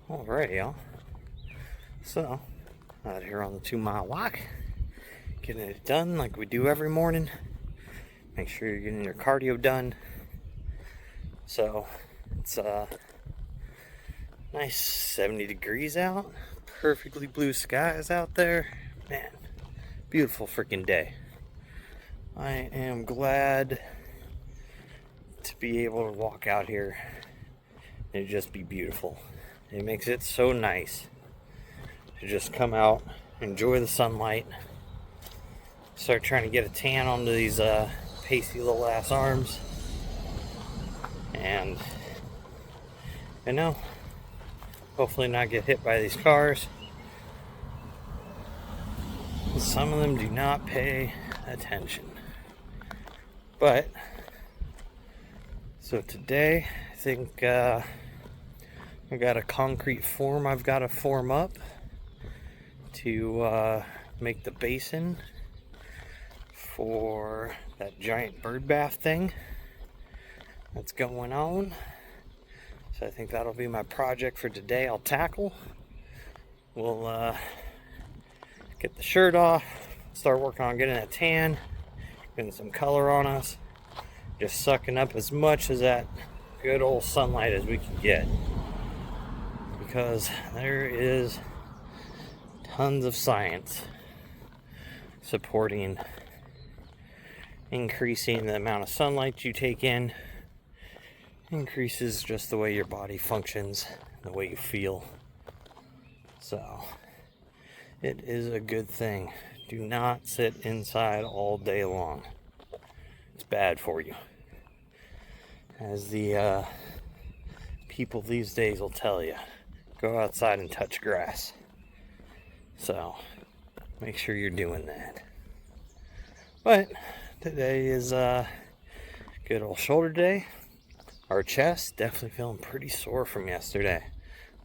Alright, y'all. So, out here on the 2-mile walk, getting it done like we do every morning. Make sure you're getting your cardio done. So, it's nice 70 degrees out, perfectly blue skies out there. Man, beautiful freaking day. I am glad to be able to walk out here and just be beautiful. It makes it so nice to just come out, enjoy the sunlight, start trying to get a tan onto these pasty little ass arms, and hopefully not get hit by these cars. Some of them do not pay attention. But so today I think I got a concrete form I've got to form up to make the basin for that giant bird bath thing that's going on. So I think that'll be my project for today. I'll tackle. We'll get the shirt off, start working on getting a tan, getting some color on us, just sucking up as much of that good old sunlight as we can get. Because there is tons of science supporting increasing the amount of sunlight you take in increases just the way your body functions, the way you feel. So it is a good thing. Do not sit inside all day long. It's bad for you. As the people these days will tell you. Go outside and touch grass. So, make sure you're doing that. But, today is good old shoulder day. Our chest, definitely feeling pretty sore from yesterday.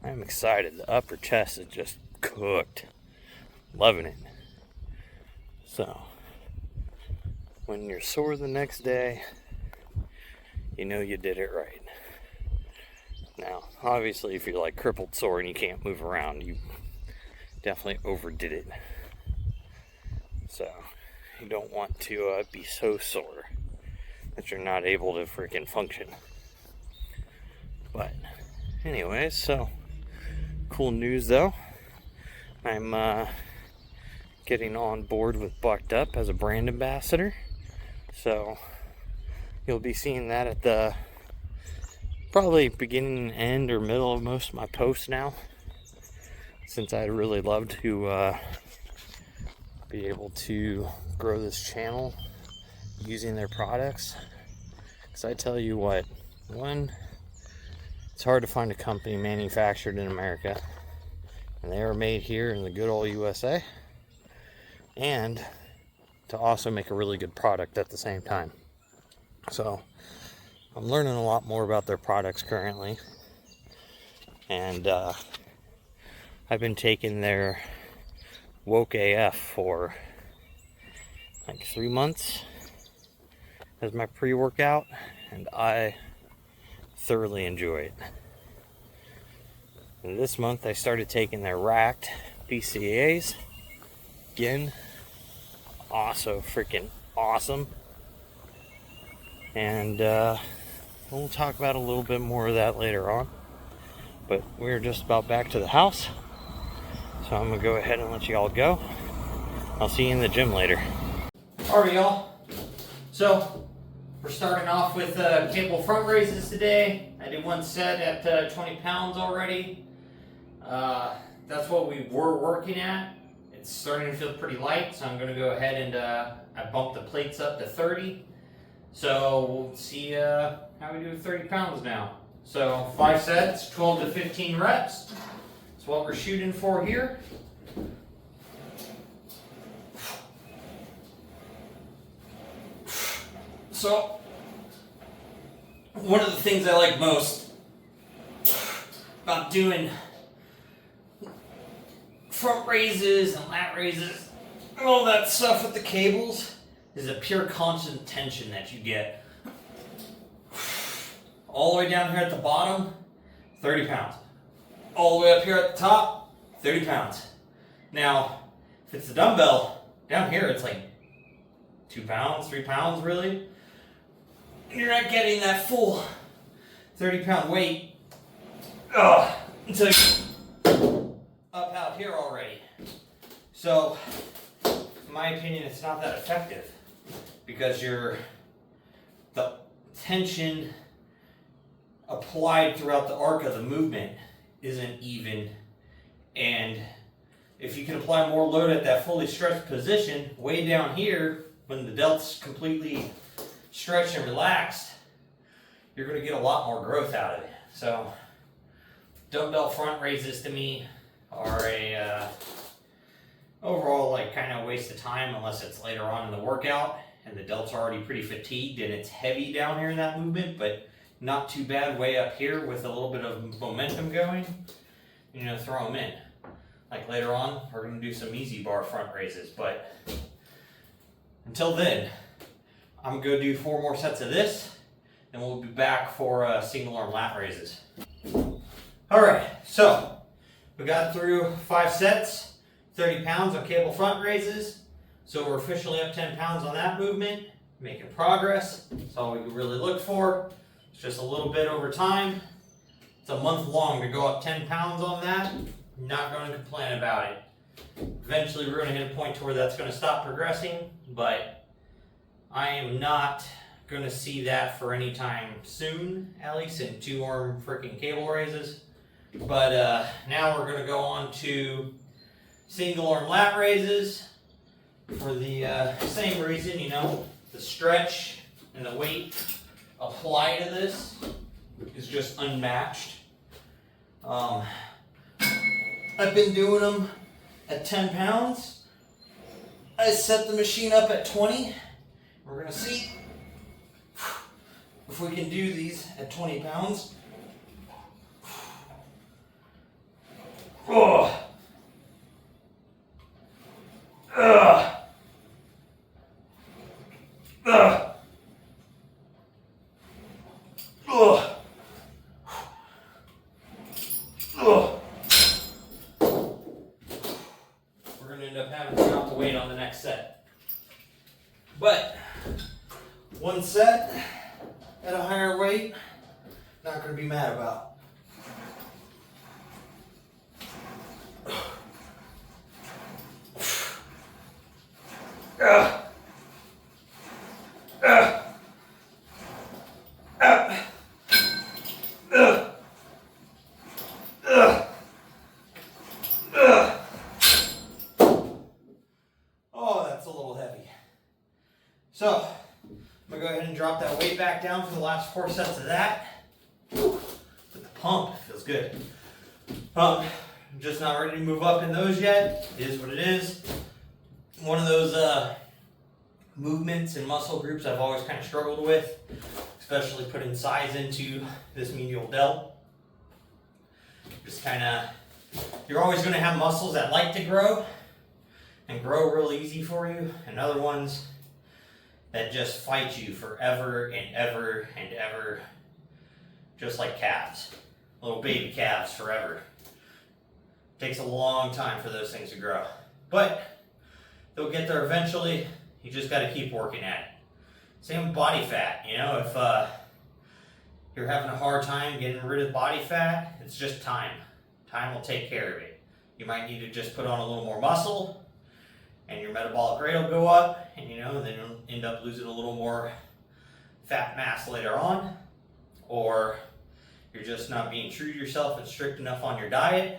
I'm excited. The upper chest is just cooked. Loving it. So, when you're sore the next day, you know you did it right. Now, obviously, if you're like crippled sore and you can't move around, you definitely overdid it. So, you don't want to be so sore that you're not able to freaking function. But, anyways, so cool news though. I'm getting on board with Bucked Up as a brand ambassador. So, you'll be seeing that at the probably beginning, end, or middle of most of my posts now, since I'd really love to be able to grow this channel using their products. Because I tell you what, one, it's hard to find a company manufactured in America, and they are made here in the good old USA, and to also make a really good product at the same time. So I'm learning a lot more about their products currently, and I've been taking their Woke AF for like 3 months as my pre-workout, and I thoroughly enjoy it. And this month I started taking their Racked BCAAs. Again, also freaking awesome. And we'll talk about a little bit more of that later on. But we're just about back to the house, so I'm going to go ahead and let you all go. I'll see you in the gym later. Alright, y'all. So, we're starting off with cable front raises today. I did one set at 20 pounds already. That's what we were working at. It's starting to feel pretty light, so I'm going to go ahead and I bumped the plates up to 30. So we'll see how we do with 30 pounds now. So 5 sets, 12 to 15 reps. That's what we're shooting for here. So, one of the things I like most about doing front raises and lat raises and all that stuff with the cables is a pure constant tension that you get. All the way down here at the bottom, 30 pounds. all the way up here at the top, 30 pounds. Now, if it's the dumbbell, down here it's like 2 pounds, 3 pounds really. You're not getting that full 30-pound weight until you're up out here already. So, in my opinion, it's not that effective because the tension applied throughout the arc of the movement isn't even, and if you can apply more load at that fully stretched position, way down here, when the delt's completely stretched and relaxed, you're going to get a lot more growth out of it. So, dumbbell front raises to me are a overall like kind of waste of time unless it's later on in the workout and the delt's already pretty fatigued and it's heavy down here in that movement, but not too bad way up here with a little bit of momentum going. You know, throw them in. Like later on, we're going to do some easy bar front raises, but until then, I'm going to do 4 more sets of this, and we'll be back for single arm lat raises. Alright, so we got through 5 sets, 30 pounds of cable front raises, so we're officially up 10 pounds on that movement, making progress. That's all we can really look for. It's just a little bit over time. It's a month long to go up 10 pounds on that. I'm not going to complain about it. Eventually we're going to hit a point to where that's going to stop progressing, but I am not going to see that for any time soon, at least in 2 arm freaking cable raises. But now we're going to go on to single arm lat raises for the same reason, you know, the stretch and the weight applied to this is just unmatched. I've been doing them at 10 pounds. I set the machine up at 20. We're going to see if we can do these at 20 pounds. Oh. Ugh. Ugh. Ugh. Ugh. We're going to end up having to drop the weight on the next set. But 1 set at a higher weight, not going to be mad about. Oh, that's a little heavy. So, I'm going to go ahead and drop that weight back down for the last 4 sets of that. With the pump, feels good. I'm just not ready to move up in those yet. It is what it is. One of those movements and muscle groups I've always kind of struggled with, especially putting size into this medial delt. Just kind of, you're always going to have muscles that like to grow and grow real easy for you, and other ones that just fight you forever and ever and ever, just like calves, little baby calves forever. Takes a long time for those things to grow, but they'll get there eventually. You just got to keep working at it. Same with body fat. You know, if you're having a hard time getting rid of body fat, it's just time. Time will take care of it. You might need to just put on a little more muscle, and your metabolic rate will go up, and you know, then you'll end up losing a little more fat mass later on, or you're just not being true to yourself and strict enough on your diet,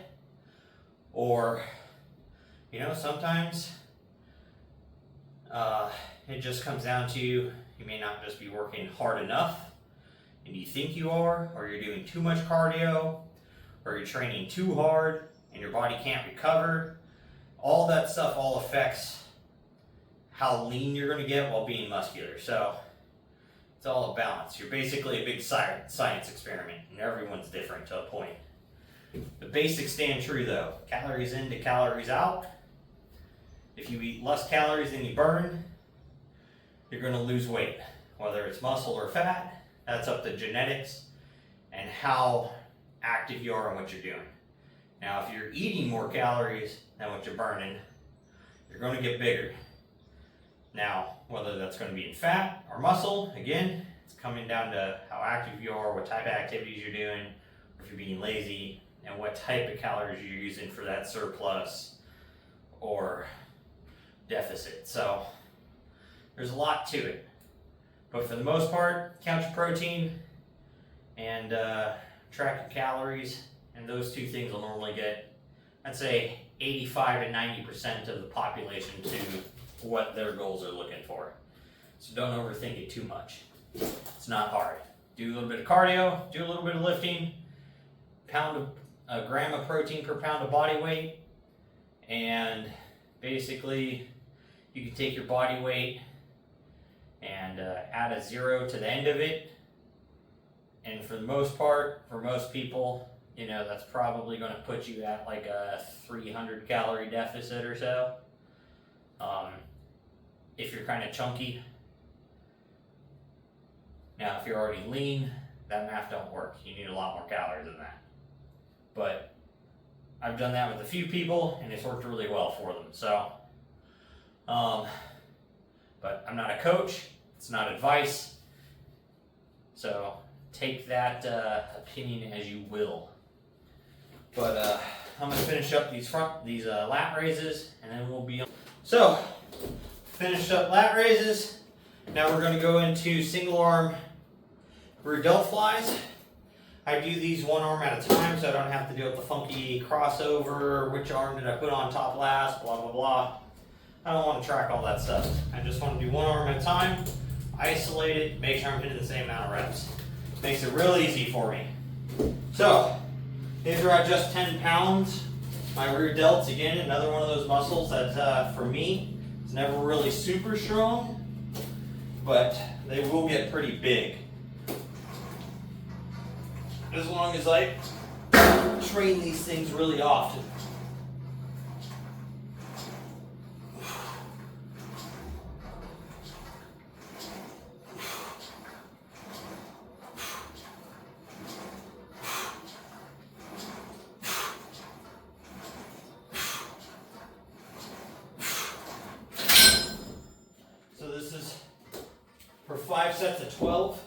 or you know, sometimes it just comes down to you may not just be working hard enough and you think you are, or you're doing too much cardio, or you're training too hard and your body can't recover. All that stuff all affects how lean you're going to get while being muscular. So it's all a balance. You're basically a big science experiment, and everyone's different to a point. The basics stand true though. Calories in to calories out. If you eat less calories than you burn, you're going to lose weight. Whether it's muscle or fat, that's up to genetics and how active you are and what you're doing. Now, if you're eating more calories than what you're burning, you're going to get bigger. Now, whether that's going to be in fat or muscle, again, it's coming down to how active you are, what type of activities you're doing, if you're being lazy, and what type of calories you're using for that surplus or deficit. So there's a lot to it. But for the most part, count your protein and track your calories, and those two things will normally get, I'd say, 85 to 90% of the population to what their goals are looking for. So don't overthink it too much. It's not hard. Do a little bit of cardio, do a little bit of lifting, a gram of protein per pound of body weight, and basically you can take your body weight and add a 0 to the end of it. And for the most part, for most people, you know, that's probably going to put you at like a 300 calorie deficit or so. If you're kind of chunky. Now, if you're already lean, that math don't work. You need a lot more calories than that. But I've done that with a few people, and it's worked really well for them. So, but I'm not a coach. It's not advice. So take that opinion as you will. But I'm gonna finish up these lat raises, and then we'll be on. So finished up lat raises. Now we're gonna go into single arm rear delt flies. I do these one arm at a time, so I don't have to deal with the funky crossover, which arm did I put on top last, blah, blah, blah. I don't want to track all that stuff. I just want to do one arm at a time, isolate it, make sure I'm hitting the same amount of reps. Makes it real easy for me. So, these are at just 10 pounds. My rear delts, again, another one of those muscles that, for me, is never really super strong, but they will get pretty big. As long as I train these things really often. So this is for 5 sets of 12.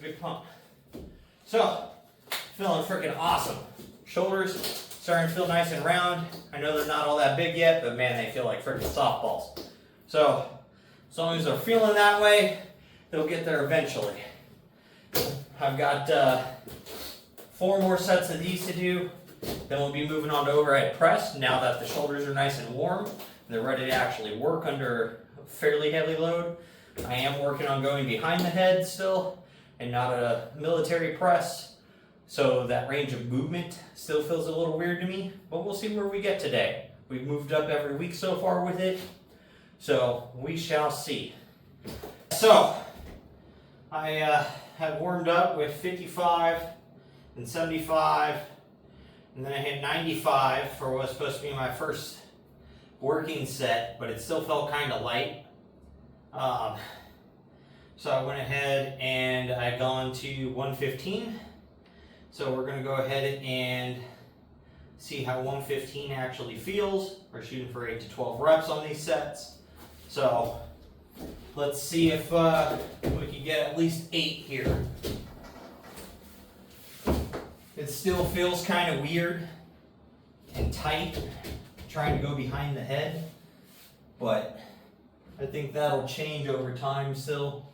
Big pump. So, feeling freaking awesome. Shoulders starting to feel nice and round. I know they're not all that big yet, but man, they feel like freaking softballs. So, as long as they're feeling that way, they'll get there eventually. I've got 4 more sets of these to do. Then we'll be moving on to overhead press now that the shoulders are nice and warm. And they're ready to actually work under a fairly heavy load. I am working on going behind the head still, and not a military press, so that range of movement still feels a little weird to me, but we'll see where we get today. We've moved up every week so far with it, so we shall see. So, I have warmed up with 55 and 75, and then I hit 95 for what was supposed to be my first working set, but it still felt kind of light. So I went ahead and I've gone to 115. So we're going to go ahead and see how 115 actually feels. We're shooting for 8 to 12 reps on these sets. So let's see if we can get at least 8 here. It still feels kind of weird and tight trying to go behind the head, but I think that'll change over time still.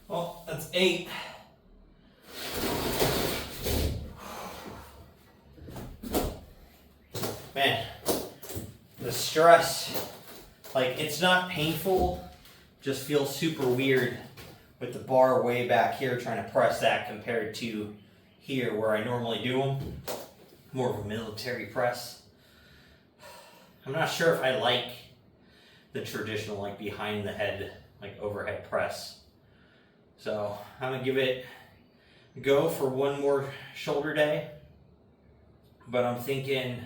Well, that's 8. stress. Like, it's not painful, just feels super weird with the bar way back here trying to press that compared to here where I normally do them. More of a military press. I'm not sure if I like the traditional, like, behind the head, like, overhead press. So I'm gonna give it a go for one more shoulder day. But I'm thinking,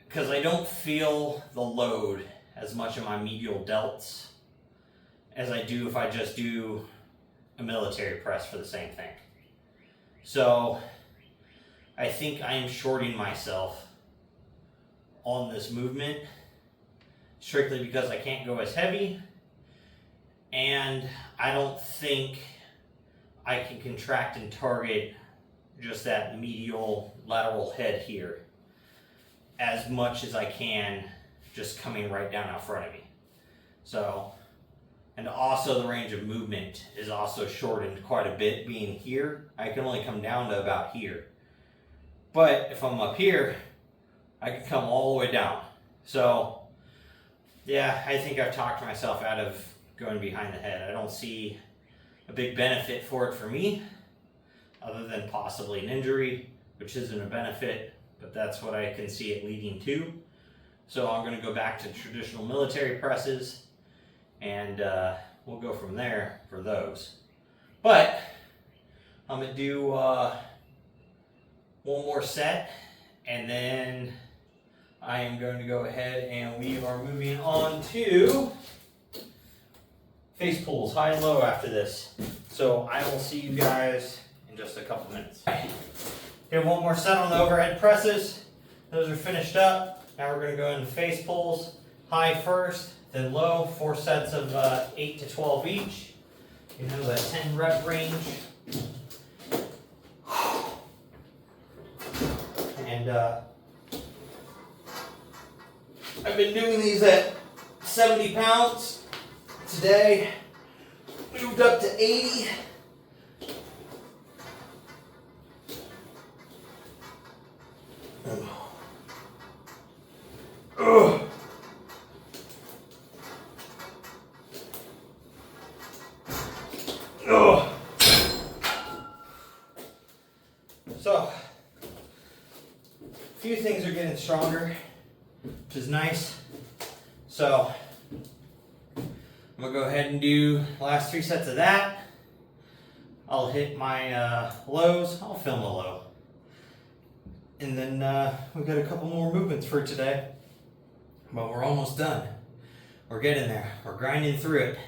because I don't feel the load as much in my medial delts as I do if I just do a military press for the same thing. So I think I am shorting myself on this movement strictly because I can't go as heavy, and I don't think I can contract and target just that medial lateral head here as much as I can just coming right down out front of me. So, and also the range of movement is also shortened quite a bit being here. I can only come down to about here. But if I'm up here, I can come all the way down. So, yeah, I think I've talked myself out of going behind the head. I don't see a big benefit for it for me, other than possibly an injury, which isn't a benefit, but that's what I can see it leading to. So I'm going to go back to traditional military presses, and we'll go from there for those. But I'm going to do one more set, and then I am going to go ahead and we are moving on to face pulls, high and low after this. So I will see you guys in just a couple minutes. Did one more set on the overhead presses. Those are finished up. Now we're going to go into face pulls. High first, then low. 4 sets of 8 to 12 each. You know, that 10 rep range. And I've been doing these at 70 pounds. Today, moved up to 80. So, a few things are getting stronger, which is nice. So, I'm going to go ahead and do the last 3 sets of that. I'll hit my lows. I'll film a low. And then we've got a couple more movements for today. But we're almost done. We're getting there. We're grinding through it.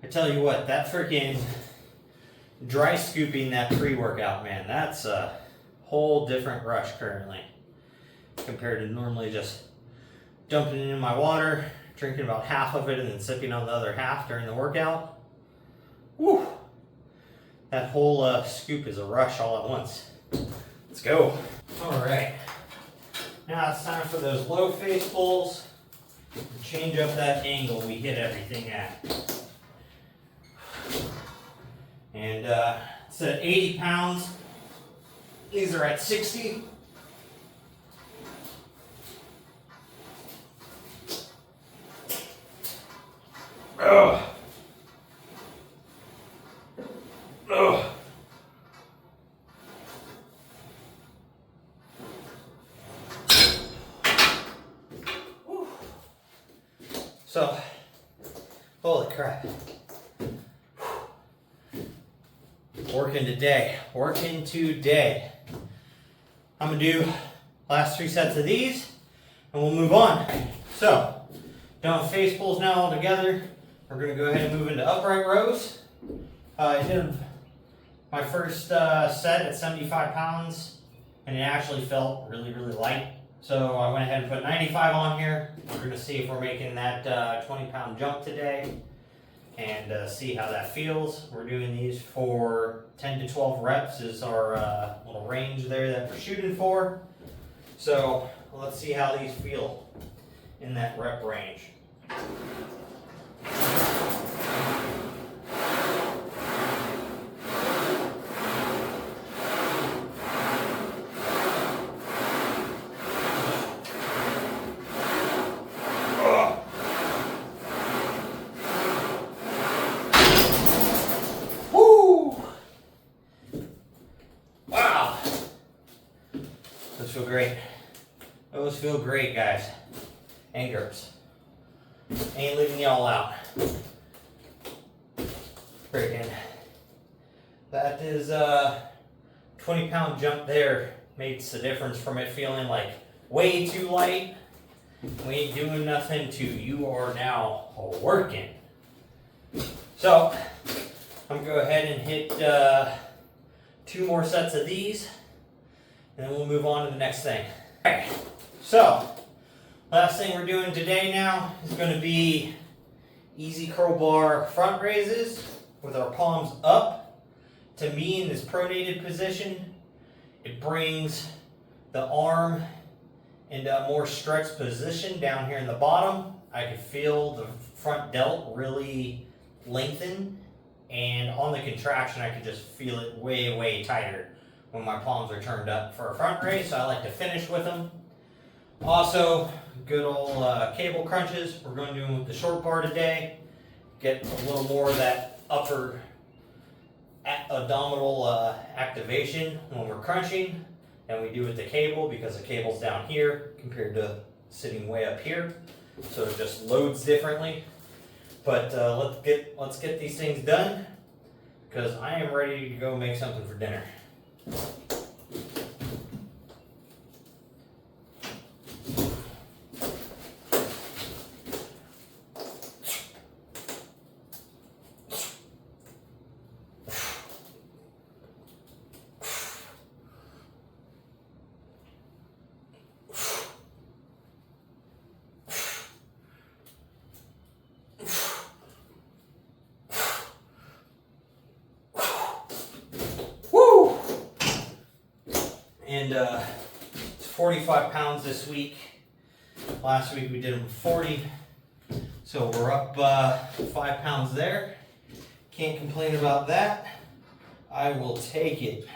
I tell you what, that freaking dry scooping that pre-workout, man, that's a whole different rush currently compared to normally just dumping it in my water, drinking about half of it and then sipping on the other half during the workout. Woo! That whole scoop is a rush all at once. Let's go. All right. Now it's time for those low face pulls. Change up that angle we hit everything at. And instead of 80 pounds, these are at 60. Ugh. Ugh. So, holy crap. Working today. I'm gonna do last 3 sets of these and we'll move on. So, done face pulls now all together. We're gonna go ahead and move into upright rows. I did my first set at 75 pounds and it actually felt really, really light. So I went ahead and put 95 on here. We're gonna see if we're making that 20-pound jump today and see how that feels. We're doing these for 10 to 12 reps is our little range there that we're shooting for. So let's see how these feel in that rep range. feel great. Those feel great, guys and girls. Ain't leaving y'all out. Freaking. That is 20-pound jump there. Makes a difference from it feeling like way too light. We ain't doing nothing to you are now working. So I'm gonna go ahead and hit 2 more sets of these, and then we'll move on to the next thing. Alright, so last thing we're doing today now is going to be easy curl bar front raises with our palms up. To me, in this pronated position, it brings the arm into a more stretched position down here in the bottom. I can feel the front delt really lengthen, and on the contraction I can just feel it way, way tighter when my palms are turned up for a front raise, so I like to finish with them. Also, good old cable crunches. We're going to do them with the short bar today. Get a little more of that upper abdominal activation when we're crunching than we do with the cable, because the cable's down here compared to sitting way up here. So it just loads differently. But let's get these things done, because I am ready to go make something for dinner. And it's 45 pounds this week. Last week we did them 40. So we're up 5 pounds there. Can't complain about that. I will take it.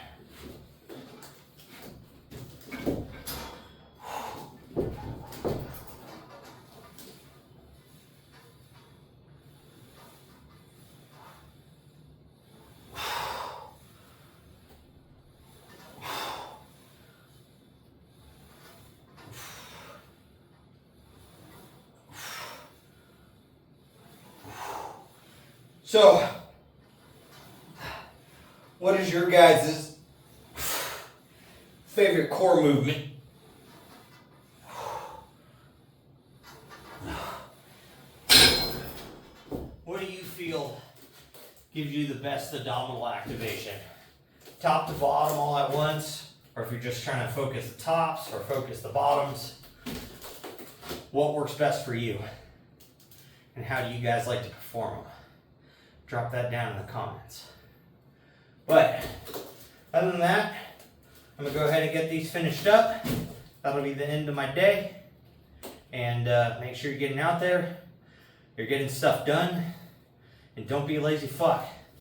So, what is your guys' favorite core movement? What do you feel gives you the best abdominal activation? Top to bottom all at once, or if you're just trying to focus the tops or focus the bottoms, what works best for you? And how do you guys like to perform them? Drop that down in the comments. But other than that, I'm gonna go ahead and get these finished up. That'll be the end of my day. And make sure you're getting out there, you're getting stuff done, and don't be a lazy fuck.